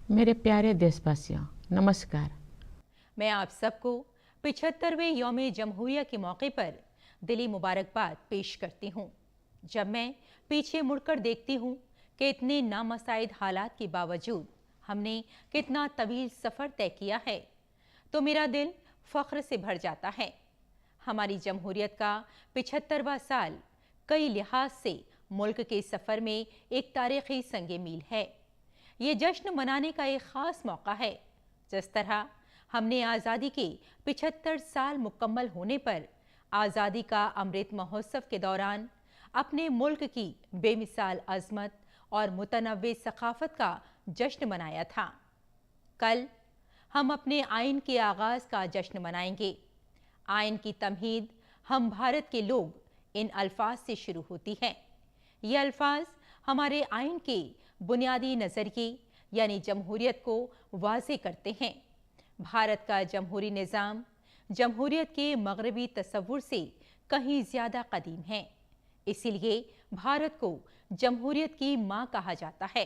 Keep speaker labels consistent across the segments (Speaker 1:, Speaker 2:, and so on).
Speaker 1: मेरे प्यारे देशवासियों, नमस्कार।
Speaker 2: मैं आप सबको 75वें यौम जमहूरिया के मौके पर दिली मुबारकबाद पेश करती हूँ। जब मैं पीछे मुड़कर देखती हूँ कि इतने नामसाइद हालात के बावजूद हमने कितना तवील सफ़र तय किया है, तो मेरा दिल फ़ख्र से भर जाता है। हमारी जमहूरियत का 75वां साल कई लिहाज से मुल्क के सफ़र में एक तारीख़ी संगे मील है। ये जश्न मनाने का एक ख़ास मौका है। जिस तरह हमने आज़ादी के 75 साल मुकम्मल होने पर आज़ादी का अमृत महोत्सव के दौरान अपने मुल्क की बेमिसाल अज़मत और मुतनव्वे सक़ाफ़त का जश्न मनाया था। कल हम अपने आइन के आगाज़ का जश्न मनाएंगे। आइन की तमहीद हम भारत के लोग इन अल्फाज से शुरू होती है। ये अल्फाज हमारे आइन के बुनियादी नज़रिए यानी जमहूरियत को वाज़े करते हैं। भारत का जमहूरी निज़ाम जमहूरियत के मगरबी तसव्वुर से कहीं ज़्यादा कदीम है, इसीलिए भारत को जमहूरियत की माँ कहा जाता है।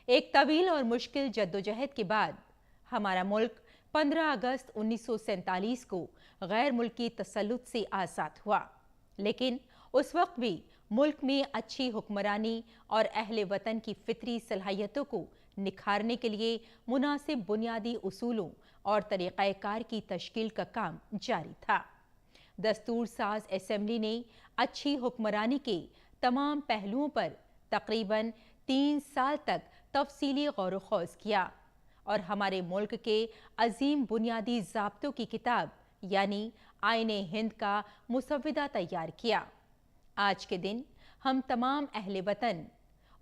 Speaker 2: एक तवील और मुश्किल जद्दोजहद के बाद हमारा मुल्क 15 अगस्त 1947 को गैर मुल्की तसल्लुत से आज़ाद हुआ, लेकिन उस वक्त भी मुल्क में अच्छी हुक्मरानी और अहले वतन की फितरी सलाहियतों को निखारने के लिए मुनासिब बुनियादी उसूलों और तरीक़ाकार की तश्कील का काम जारी था। दस्तूर साज असेंबली ने अच्छी हुक्मरानी के तमाम पहलुओं पर तकरीबन 3 साल तक तफसीली गौर ख़ौज़ किया और हमारे मुल्क के अजीम बुनियादी ज़ाब्तों की किताब यानी आईने हिंद का मुसव्वदा तैयार किया। आज के दिन हम तमाम अहले वतन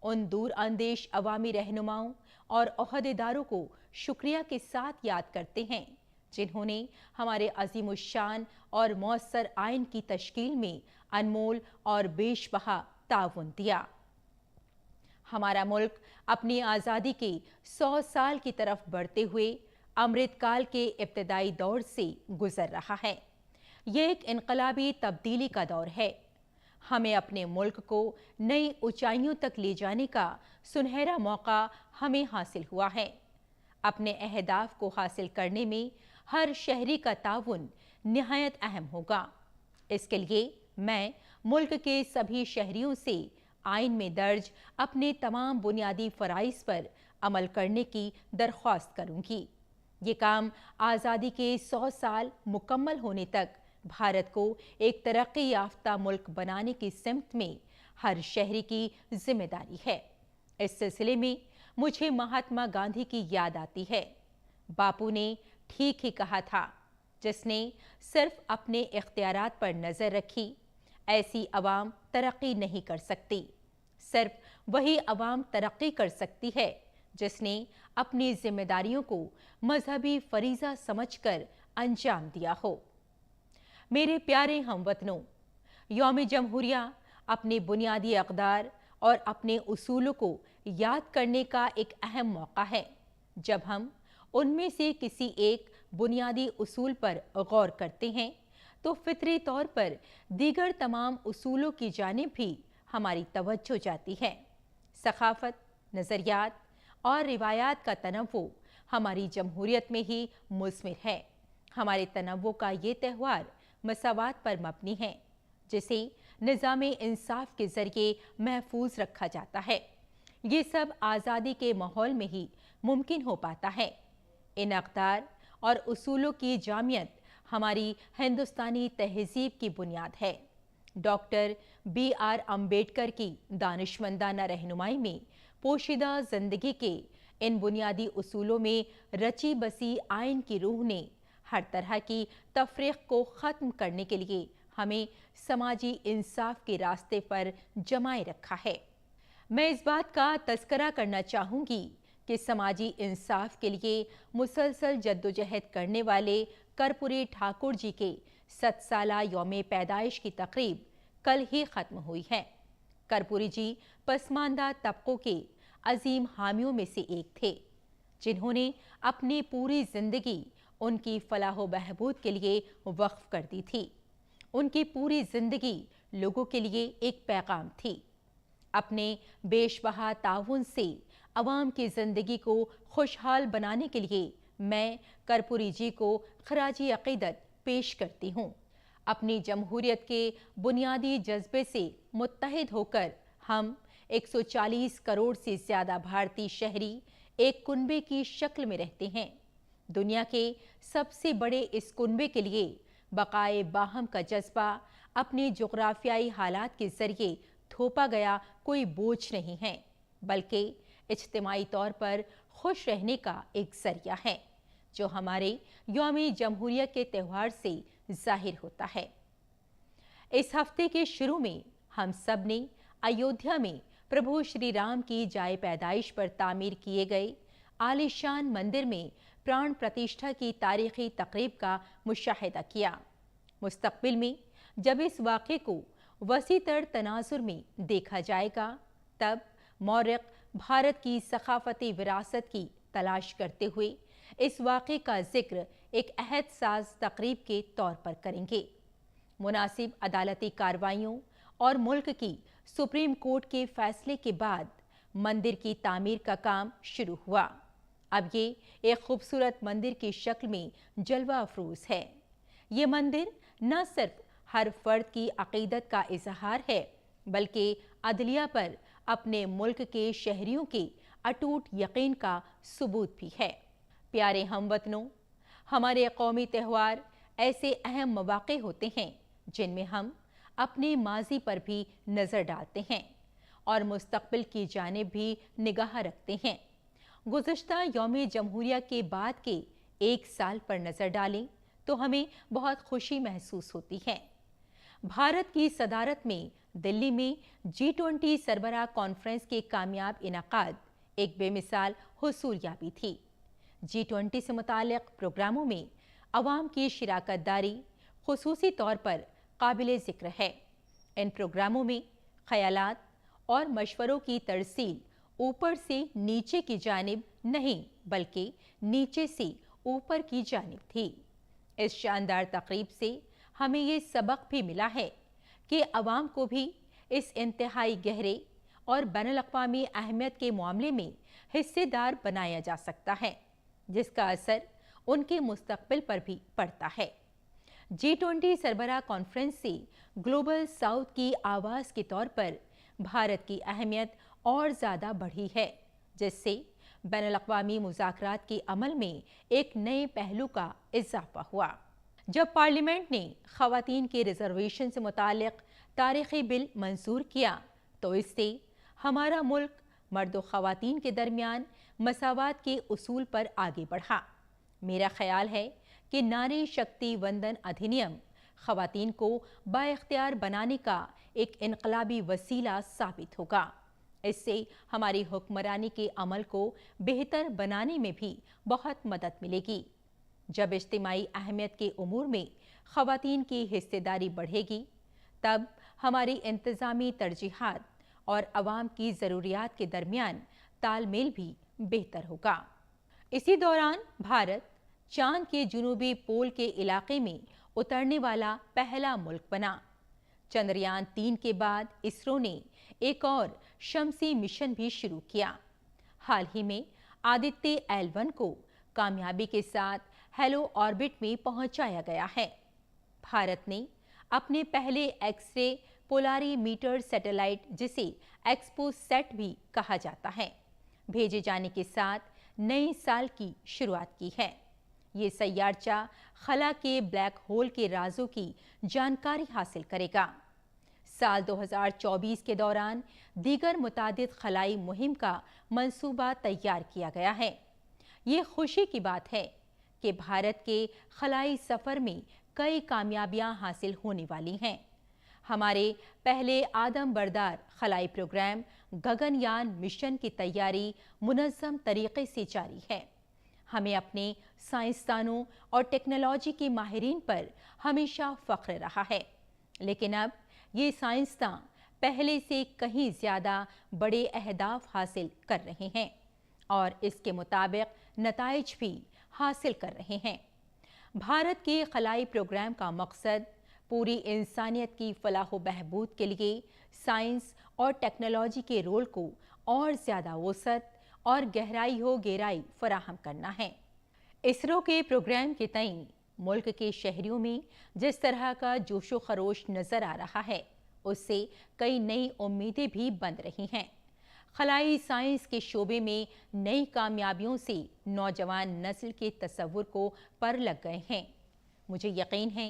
Speaker 2: उन दूर अंदेश अवामी रहनुमाओं और ओहदेदारों को शुक्रिया के साथ याद करते हैं जिन्होंने हमारे अज़ीमुश्शान और मौसर आइन की तश्कील में अनमोल और बेशबहा ताउन दिया। हमारा मुल्क अपनी आज़ादी के 100 साल की तरफ बढ़ते हुए अमृतकाल के इब्तदाई दौर से गुजर रहा है। ये एक इनकलाबी तब्दीली का दौर है। हमें अपने मुल्क को नई ऊंचाइयों तक ले जाने का सुनहरा मौका हमें हासिल हुआ है। अपने अहदाफ को हासिल करने में हर शहरी का ताउन निहायत अहम होगा। इसके लिए मैं मुल्क के सभी शहरियों से आइन में दर्ज अपने तमाम बुनियादी फ़राइज़ पर अमल करने की दरख्वास्त करूँगी। ये काम आज़ादी के 100 साल मुकम्मल होने तक भारत को एक तरक्की याफ्ता मुल्क बनाने की सिमत में हर शहरी की जिम्मेदारी है। इस सिलसिले में मुझे महात्मा गांधी की याद आती है। बापू ने ठीक ही कहा था, जिसने सिर्फ अपने इख्तियारात पर नज़र रखी, ऐसी अवाम तरक्की नहीं कर सकती। सिर्फ वही अवाम तरक्की कर सकती है जिसने अपनी जिम्मेदारियों को मजहबी फरीज़ा समझकर अंजाम दिया हो। मेरे प्यारे हमवतनों, यौम जमहूरिया अपने बुनियादी अक़दार और अपने उसूलों को याद करने का एक अहम मौका है। जब हम उनमें से किसी एक बुनियादी उसूल पर गौर करते हैं तो फितरी तौर पर दीगर तमाम उसूलों की जानिब भी हमारी तवज्जो जाती है। सखाफ़त, नज़रियात और रिवायात का तनव्वु हमारी जमहूरियत में ही मुज़मिर है। हमारे तनव्वु का ये त्यौहार मसावात पर मबनी है, जिसे निज़ाम इंसाफ के ज़रिए महफूज रखा जाता है। ये सब आज़ादी के माहौल में ही मुमकिन हो पाता है। इन अक़दार और उसूलों की जामियत हमारी हिंदुस्तानी तहज़ीब की बुनियाद है। Doctor B.R. अम्बेडकर की दानिशमंदाना रहनुमाई में पोशीदा ज़िंदगी के इन बुनियादी उसूलों में रची बसी आइन की रूह ने हर तरह की तफरीक़ को ख़त्म करने के लिए हमें समाजी इंसाफ के रास्ते पर जमाए रखा है। मैं इस बात का तज़किरा करना चाहूँगी कि समाजी इंसाफ के लिए मुसलसल जद्दोजहद करने वाले कर्पूरी ठाकुर जी के 100 साला यौम पैदाइश की तकरीब कल ही ख़त्म हुई है। कर्पूरी जी पसमानदा तबकों के अजीम हामियों में से एक थे, जिन्होंने अपनी पूरी ज़िंदगी उनकी फलाह व बहबूद के लिए वक्फ कर दी थी। उनकी पूरी ज़िंदगी लोगों के लिए एक पैगाम थी। अपने बेशबहा ताउन से عوام کی زندگی کو خوشحال بنانے کے لیے میں کرپوری جی کو خراجِ عقیدت پیش کرتی ہوں۔ اپنی جمہوریت کے بنیادی جذبے سے متحد ہو کر ہم 140 کروڑ سے زیادہ بھارتی شہری ایک کنبے کی شکل میں رہتے ہیں۔ دنیا کے سب سے بڑے اس کنبے کے لیے بقائے باہم کا جذبہ اپنے جغرافیائی حالات کے ذریعے تھوپا گیا کوئی بوجھ نہیں ہے، بلکہ اجتماعی طور پر خوش رہنے کا ایک ذریعہ ہے، جو ہمارے یوم جمہوریہ کے تہوار سے ظاہر ہوتا ہے۔ اس ہفتے کے شروع میں ہم سب نے ایودھیا میں پربھو شری رام کی جائے پیدائش پر تعمیر کیے گئے عالیشان مندر میں پران پرتشٹھا کی تاریخی تقریب کا مشاہدہ کیا۔ مستقبل میں جب اس واقعے کو وسیع تر تناظر میں دیکھا جائے گا، تب مورخ بھارت کی ثقافتی وراثت کی تلاش کرتے ہوئے اس واقعے کا ذکر ایک عہد ساز تقریب کے طور پر کریں گے۔ مناسب عدالتی کارروائیوں اور ملک کی سپریم کورٹ کے فیصلے کے بعد مندر کی تعمیر کا کام شروع ہوا۔ اب یہ ایک خوبصورت مندر کی شکل میں جلوہ افروز ہے۔ یہ مندر نہ صرف ہر فرد کی عقیدت کا اظہار ہے، بلکہ عدلیہ پر اپنے ملک کے شہریوں کے اٹوٹ یقین کا ثبوت بھی ہے۔ پیارے ہم وطنوں، ہمارے قومی تہوار ایسے اہم مواقع ہوتے ہیں جن میں ہم اپنے ماضی پر بھی نظر ڈالتے ہیں اور مستقبل کی جانب بھی نگاہ رکھتے ہیں۔ گزشتہ یوم جمہوریہ کے بعد کے ایک سال پر نظر ڈالیں تو ہمیں بہت خوشی محسوس ہوتی ہے۔ بھارت کی صدارت میں دلی میں G20 سربراہ کانفرنس کے کامیاب انعقاد ایک بے مثال حصولیابی تھی۔ G20 سے متعلق پروگراموں میں عوام کی شراکت داری خصوصی طور پر قابل ذکر ہے۔ ان پروگراموں میں خیالات اور مشوروں کی ترسیل اوپر سے نیچے کی جانب نہیں بلکہ نیچے سے اوپر کی جانب تھی۔ اس شاندار تقریب سے ہمیں یہ سبق بھی ملا ہے کہ عوام کو بھی اس انتہائی گہرے اور بین الاقوامی اہمیت کے معاملے میں حصے دار بنایا جا سکتا ہے، جس کا اثر ان کے مستقبل پر بھی پڑتا ہے۔ G20 سربراہ کانفرنس سے گلوبل ساؤتھ کی آواز کے طور پر بھارت کی اہمیت اور زیادہ بڑھی ہے، جس سے بین الاقوامی مذاکرات کے عمل میں ایک نئے پہلو کا اضافہ ہوا۔ جب پارلیمنٹ نے خواتین کے ریزرویشن سے متعلق تاریخی بل منظور کیا تو اس سے ہمارا ملک مرد و خواتین کے درمیان مساوات کے اصول پر آگے بڑھا۔ میرا خیال ہے کہ ناری شکتی وندن ادھینیم خواتین کو بااختیار بنانے کا ایک انقلابی وسیلہ ثابت ہوگا۔ اس سے ہماری حکمرانی کے عمل کو بہتر بنانے میں بھی بہت مدد ملے گی۔ جب اجتماعی اہمیت کے امور میں خواتین کی حصہ داری بڑھے گی، تب ہماری انتظامی ترجیحات اور عوام کی ضروریات کے درمیان تال میل بھی بہتر ہوگا۔ اسی دوران بھارت چاند کے جنوبی پول کے علاقے میں اترنے والا پہلا ملک بنا۔ چندریان 3 کے بعد اسرو نے ایک اور شمسی مشن بھی شروع کیا۔ حال ہی میں آدتیہ L1 کو کامیابی کے ساتھ ہیلو آربٹ میں پہنچایا گیا ہے۔ بھارت نے اپنے پہلے ایکس رے پولاری میٹر سیٹلائٹ، جسے ایکسپو سیٹ بھی کہا جاتا ہے، بھیجے جانے کے ساتھ نئے سال کی شروعات کی ہے۔ یہ سیارچہ خلا کے بلیک ہول کے رازوں کی جانکاری حاصل کرے گا۔ سال 2024 کے دوران دیگر متعدد خلائی مہم کا منصوبہ تیار کیا گیا ہے۔ یہ خوشی کی بات ہے کہ بھارت کے خلائی سفر میں کئی کامیابیاں حاصل ہونے والی ہیں۔ ہمارے پہلے آدم بردار خلائی پروگرام گگن یان مشن کی تیاری منظم طریقے سے جاری ہے۔ ہمیں اپنے سائنسدانوں اور ٹیکنالوجی کے ماہرین پر ہمیشہ فخر رہا ہے، لیکن اب یہ سائنسداں پہلے سے کہیں زیادہ بڑے اہداف حاصل کر رہے ہیں اور اس کے مطابق نتائج بھی حاصل کر رہے ہیں۔ بھارت کے خلائی پروگرام کا مقصد پوری انسانیت کی فلاح و بہبود کے لیے سائنس اور ٹیکنالوجی کے رول کو اور زیادہ وسعت और गहराई हो गहराई फराहम करना है। इसरो के प्रोग्राम के तई मुल्क के शहरियों में जिस तरह का जोशो खरोश नजर आ रहा है, उससे कई नई उम्मीदें भी बन रही हैं। खलाई साइंस के शोबे में नई कामयाबियों से नौजवान नस्ल के तसव्वुर को पर लग गए हैं। मुझे यकीन है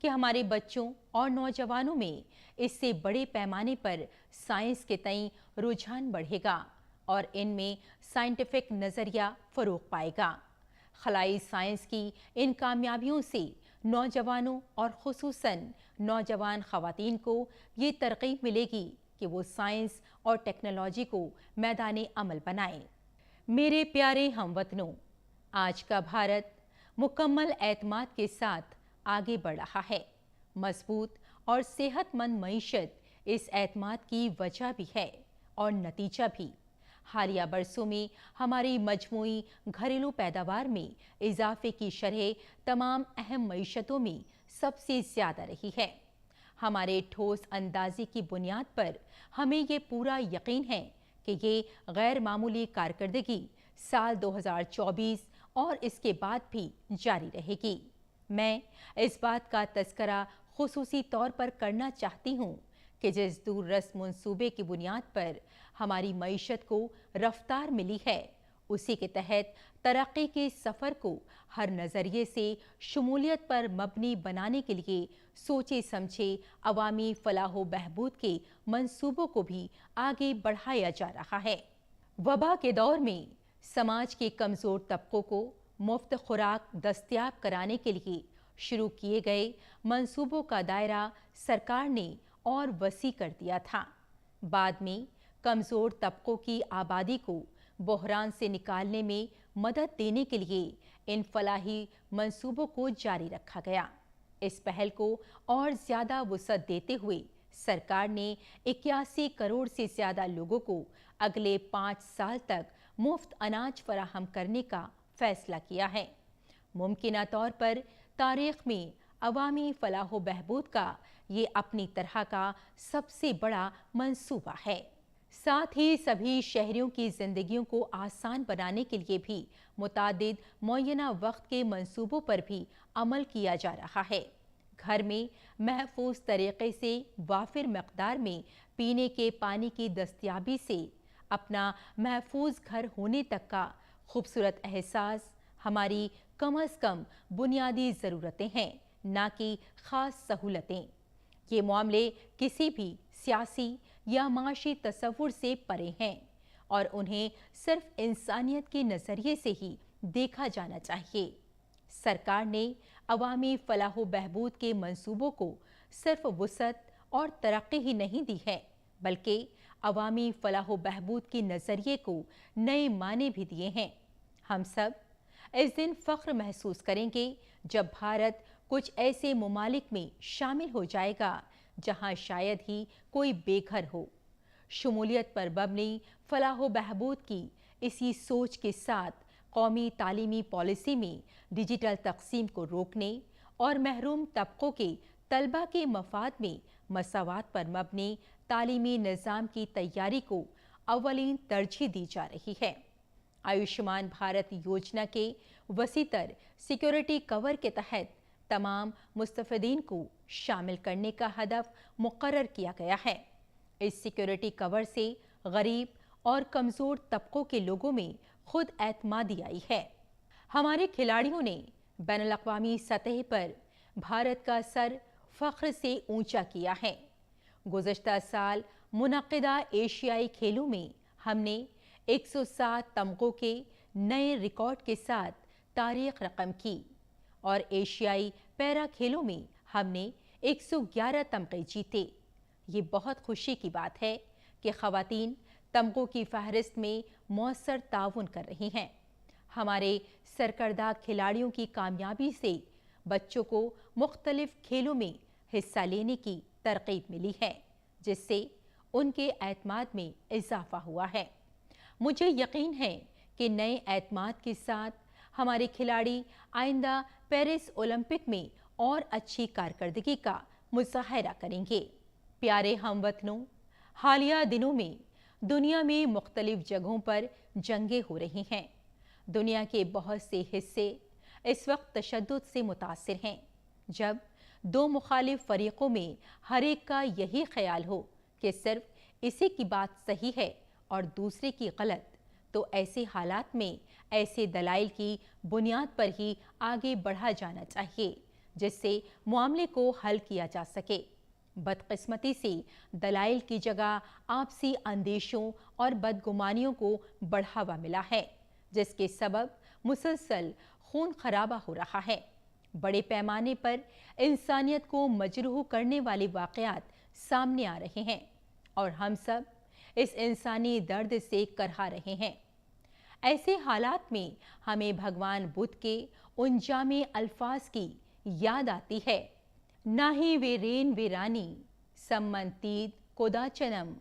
Speaker 2: कि हमारे बच्चों और नौजवानों में इससे बड़े पैमाने पर साइंस के तई रुझान बढ़ेगा और इनमें साइंटिफिक नज़रिया फ़रोग़ पाएगा। खलाई साइंस की इन कामयाबियों से नौजवानों और ख़ुसूसन नौजवान ख़वातीन को ये तरग़ीब मिलेगी कि वो साइंस और टेक्नोलॉजी को मैदाने अमल बनाएं। मेरे प्यारे हमवतनों, आज का भारत मुकम्मल एतमाद के साथ आगे बढ़ रहा है। मजबूत और सेहतमंद मईशत इस एतमाद की वजह भी है और नतीजा भी। हालिया बरसों में हमारी मजमूई घरेलू पैदावार में इजाफे की शरह तमाम अहम मईशतों में सबसे ज़्यादा रही है। हमारे ठोस अंदाज़े की बुनियाद पर हमें ये पूरा यकीन है कि ये गैर मामूली कारकर्दगी साल 2024 और इसके बाद भी जारी रहेगी। मैं इस बात का तज़करा खुसूसी तौर पर करना चाहती हूँ कि जिस दूररस मंसूबे की बुनियाद पर हमारी मईशत को रफ्तार मिली है, उसी के तहत तरक्की के सफ़र को हर नज़रिए से शमूलियत पर मबनी बनाने के लिए सोचे समझे अवामी फलाह व बहबूद के मंसूबों को भी आगे बढ़ाया जा रहा है। वबा के दौर में समाज के कमज़ोर तबकों को मुफ्त खुराक दस्तयाब कराने के लिए शुरू किए गए मंसूबों का दायरा सरकार ने और वसी कर दिया था। बाद में कमज़ोर तबकों की आबादी को बहरान से निकालने में मदद देने के लिए इन फलाही मंसूबों को जारी रखा गया। इस पहल को और ज़्यादा वुसअत देते हुए सरकार ने 81 करोड़ से ज़्यादा लोगों को अगले 5 साल तक मुफ्त अनाज फराहम करने का फैसला किया है। मुमकिना तौर पर तारीख़ में अवामी फलाह व बहबूद का ये अपनी तरह का सबसे बड़ा मंसूबा है। साथ ही सभी शहरियों की ज़िंदगियों को आसान बनाने के लिए भी मुतादिद मुअय्यना वक्त के मंसूबों पर भी अमल किया जा रहा है। घर में महफूज तरीक़े से वाफिर मकदार में पीने के पानी की दस्तयाबी से अपना महफूज घर होने तक का खूबसूरत एहसास हमारी कम अज़ कम बुनियादी ज़रूरतें हैं, ना कि ख़ास सहूलतें। ये मामले किसी भी सियासी या माशी तसव्वुर से परे हैं और उन्हें सिर्फ इंसानियत के नज़रिए से ही देखा जाना चाहिए। सरकार ने अवामी फलाह व बहबूद के मंसूबों को सिर्फ वुसअत और तरक्की ही नहीं दी है, बल्कि अवामी फलाह व बहबूद के नज़रिए को नए माने भी दिए हैं। हम सब इस दिन फ़ख्र महसूस करेंगे जब भारत कुछ ऐसे ममालिक में शामिल हो जाएगा जहां शायद ही कोई बेघर हो। शमूलियत पर मबनी फलाह व बहबूद की इसी सोच के साथ कौमी तालीमी पॉलिसी में डिजिटल तक़सीम को रोकने और महरूम तबकों के तलबा के मफाद में मसावात पर मबनी तालीमी निज़ाम की तैयारी को अव्वलीन तरजीह दी जा रही है। आयुष्मान भारत योजना के वसीतर सिक्योरिटी कवर के तहत तमाम मुस्तफ़ीदीन को शामिल करने का हदफ मुकर्रर किया गया है। इस सिक्योरिटी कवर से गरीब और कमज़ोर तबकों के लोगों में खुद एतमादी आई है। हमारे खिलाड़ियों ने बैनुल-अक़वामी सतह पर भारत का सर फ़ख्र से ऊंचा किया है। गुज़श्ता साल मुनक़िदा एशियाई खेलों में हमने 107 तमग़ों के नए रिकॉर्ड के साथ तारीख़ रक़म की और एशियाई पैरा खेलों में हमने 111 तमग़े जीते। ये बहुत खुशी की बात है कि ख़वातीन तमग़ों की फ़हरिस्त में मौसर ताउन कर रही हैं। हमारे सरकर्दा खिलाड़ियों की कामयाबी से बच्चों को मुख्तलिफ़ खेलों में हिस्सा लेने की तरग़ीब मिली है, जिससे उनके एतमाद में इजाफ़ा हुआ है। मुझे यकीन है कि नए एतमाद के साथ हमारे खिलाड़ी आइंदा पेरिस ओलंपिक में और अच्छी कारकर्दगी का मुज़ाहरा करेंगे। प्यारे हमवतनों, हालिया दिनों में दुनिया में मुख्तलिफ जगहों पर जंगें हो रही हैं। दुनिया के बहुत से हिस्से इस वक्त तशद्दुद से मुतासिर हैं। जब दो मुखालिफ फरीकों में हर एक का यही ख्याल हो कि सिर्फ इसी की बात सही है और दूसरे की गलत, तो ऐसे हालात में ऐसे दलाइल की बुनियाद पर ही आगे बढ़ा जाना चाहिए जिससे मामले को हल किया जा सके। बदकिस्मती से दलाइल की जगह आपसी अंदेशों और बदगुमानियों को बढ़ावा मिला है, जिसके सबब मुसलसल खून खराबा हो रहा है। बड़े पैमाने पर इंसानियत को मजरूह करने वाले वाक़यात सामने आ रहे हैं और हम सब इस इंसानी दर्द से करहा रहे हैं। ऐसे हालात में हमें भगवान बुद्ध के उन जामे अल्फाज की याद आती है, नाही वेरेन वेरानी सम्मंतीद कोदाचनम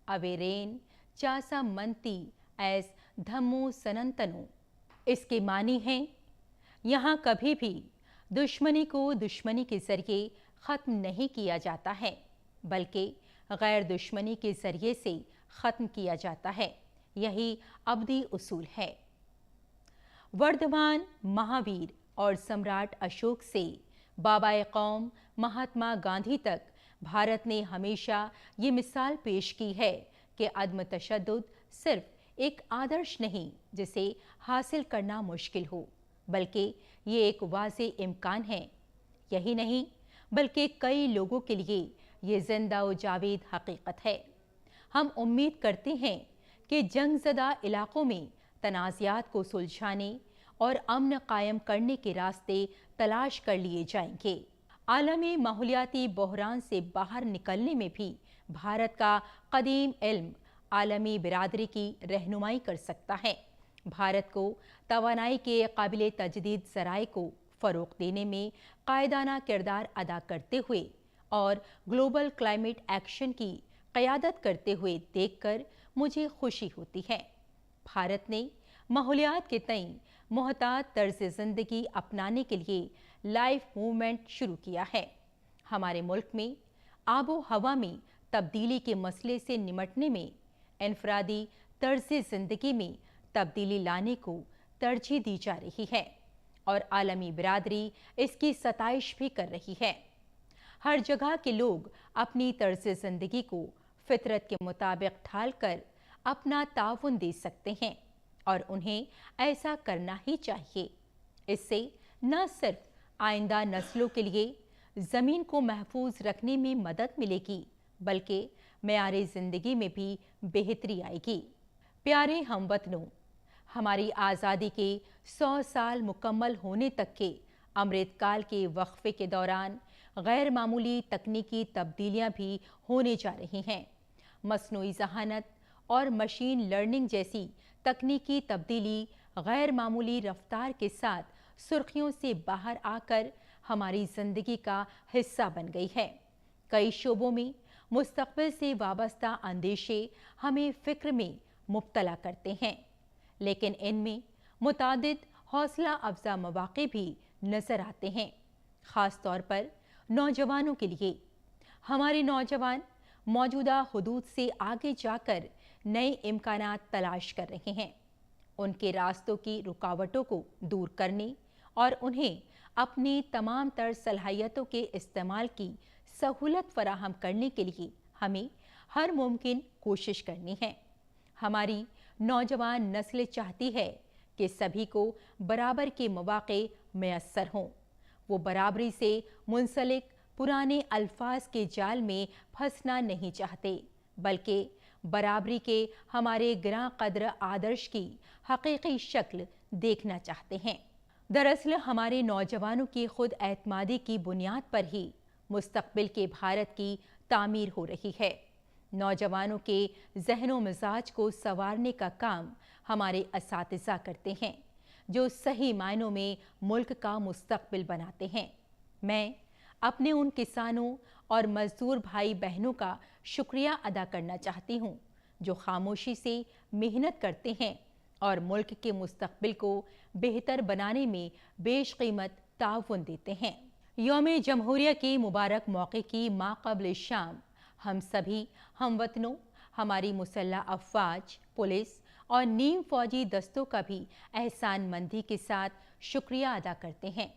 Speaker 2: अवेरेन चासा मंती ऐस धम्मो सनंतनो। इसके मानी हैं, यहाँ कभी भी दुश्मनी को दुश्मनी के जरिए ख़त्म नहीं किया जाता है, बल्कि गैर दुश्मनी के जरिए से ख़त्म किया जाता है। यही अब्दी उसूल है। वर्धमान महावीर और सम्राट अशोक से बाबाए कौम महात्मा गांधी तक भारत ने हमेशा ये मिसाल पेश की है कि अदम तशद्दुद सिर्फ एक आदर्श नहीं जिसे हासिल करना मुश्किल हो, बल्कि ये एक वाज़े इम्कान है। यही नहीं बल्कि कई लोगों के लिए ये जिंदा व जावेद हकीकत है। हम उम्मीद करते हैं कि जंगज़दा इलाक़ों में तनाज़ात को सुलझाने और अमन कायम करने के रास्ते तलाश कर लिए जाएंगे। आलमी माहौलियाती बहरान से बाहर निकलने में भी भारत का कदीम इल्म आलमी बिरादरी की रहनुमाई कर सकता है। भारत को तवानाई के काबिल तजदीद ज़राए को फ़रोग़ देने में कायदाना किरदार अदा करते हुए और ग्लोबल क्लाइमेट एक्शन की क़यादत करते हुए देखकर मुझे खुशी होती है। भारत ने माहौलियात के तई मोहतात तर्ज़ ज़िंदगी अपनाने के लिए लाइफ मूवमेंट शुरू किया है। हमारे मुल्क में आबो हवा में तब्दीली के मसले से निमटने में इनफरादी तर्ज़ ज़िंदगी में तब्दीली लाने को तरजीह दी जा रही है और आलमी बिरादरी इसकी सताइश भी कर रही है। हर जगह के लोग अपनी तर्ज़ ज़िंदगी को फितरत के मुताबिक ढाल कर अपना ताउन दे सकते हैं और उन्हें ऐसा करना ही चाहिए। इससे न सिर्फ आइंदा नस्लों के लिए ज़मीन को महफूज रखने में मदद मिलेगी, बल्कि मेयारे ज़िंदगी में भी बेहतरी आएगी। प्यारे हमवतनों, हमारी आज़ादी के 100 साल मुकम्मल होने तक के अमृतकाल के वक्फे के दौरान गैर मामूली तकनीकी तब्दीलियाँ भी होने जा रही हैं। मसनूई ज़हानत और मशीन लर्निंग जैसी तकनीकी तब्दीली गैर मामूली रफ्तार के साथ सुर्खियों से बाहर आकर हमारी ज़िंदगी का हिस्सा बन गई है। कई शोबों में मुस्तक़बिल से वाबस्ता अंदेशे हमें फ़िक्र में मुब्तला करते हैं, लेकिन इनमें मुतादिद हौसला अफ़ज़ा मौक़े भी नज़र आते हैं, ख़ास तौर पर नौजवानों के लिए। हमारे नौजवान मौजूदा हुदूद से आगे जाकर नए इम्कानात तलाश कर रहे हैं। उनके रास्तों की रुकावटों को दूर करने और उन्हें अपनी तमाम तर सलाहियतों के इस्तेमाल की सहूलत फराहम करने के लिए हमें हर मुमकिन कोशिश करनी है। हमारी नौजवान नस्ल चाहती है कि सभी को बराबर के मौक़े मैसर हों। वो बराबरी से मुंसलिक पुराने अल्फाज के जाल में फंसना नहीं चाहते, बल्कि बराबरी के हमारे गिरां कद्र आदर्श की हकीकी शक्ल देखना चाहते हैं। दरअसल हमारे नौजवानों की खुद एतमादी की बुनियाद पर ही मुस्तक़बिल के भारत की तामीर हो रही है। नौजवानों के ज़हनो मिजाज को संवारने का काम हमारे असातिज़ा करते हैं, जो सही मायनों में मुल्क का मुस्तक़बिल बनाते हैं। मैं अपने उन किसानों और मज़दूर भाई बहनों का शुक्रिया अदा करना चाहती हूँ जो खामोशी से मेहनत करते हैं और मुल्क के मुस्तक़बिल को बेहतर बनाने में बेशकीमत ताउन देते हैं। यौम जमहूरिया के मुबारक मौके की माक़बल शाम हम सभी हमवतनों, हमारी मुसल्लह अफ़वाज, पुलिस और नीम फौजी दस्तों का भी एहसानमंदी के साथ शुक्रिया अदा करते हैं।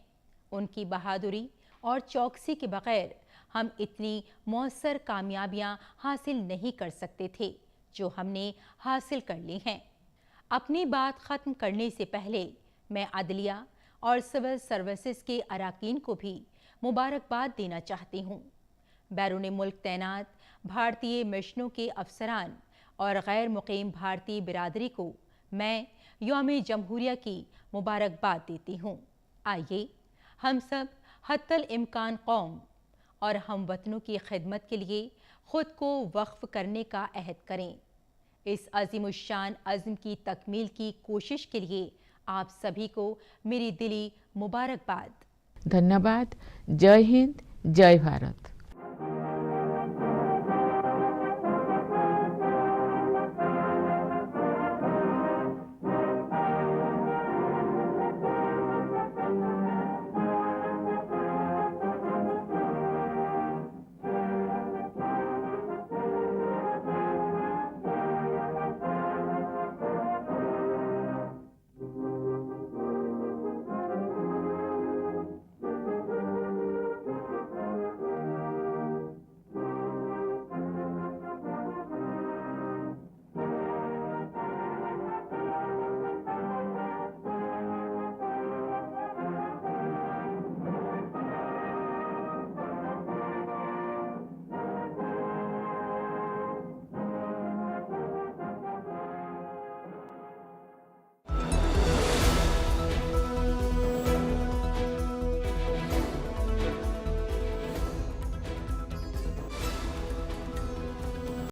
Speaker 2: उनकी बहादुरी और चौकसी के बगैर हम इतनी मौसर कामयाबियां हासिल नहीं कर सकते थे जो हमने हासिल कर ली हैं। अपनी बात ख़त्म करने से पहले मैं अदलिया और सिविल सर्विसेज के अराकीन को भी मुबारकबाद देना चाहती हूँ। बैरून मुल्क तैनात भारतीय मिशनों के अफसरान और गैर मुकीम भारतीय बिरादरी को मैं यौम जमहूरिया की मुबारकबाद देती हूँ। आइए हम सब हत्तल इम्कान कौम और हम वतनों की खिदमत के लिए ख़ुद को वक्फ करने का अहद करें। इस अज़ीमुश्शान अज़्म की तकमील की कोशिश के लिए आप सभी को मेरी दिली मुबारकबाद।
Speaker 1: धन्यवाद। जय हिंद, जय भारत।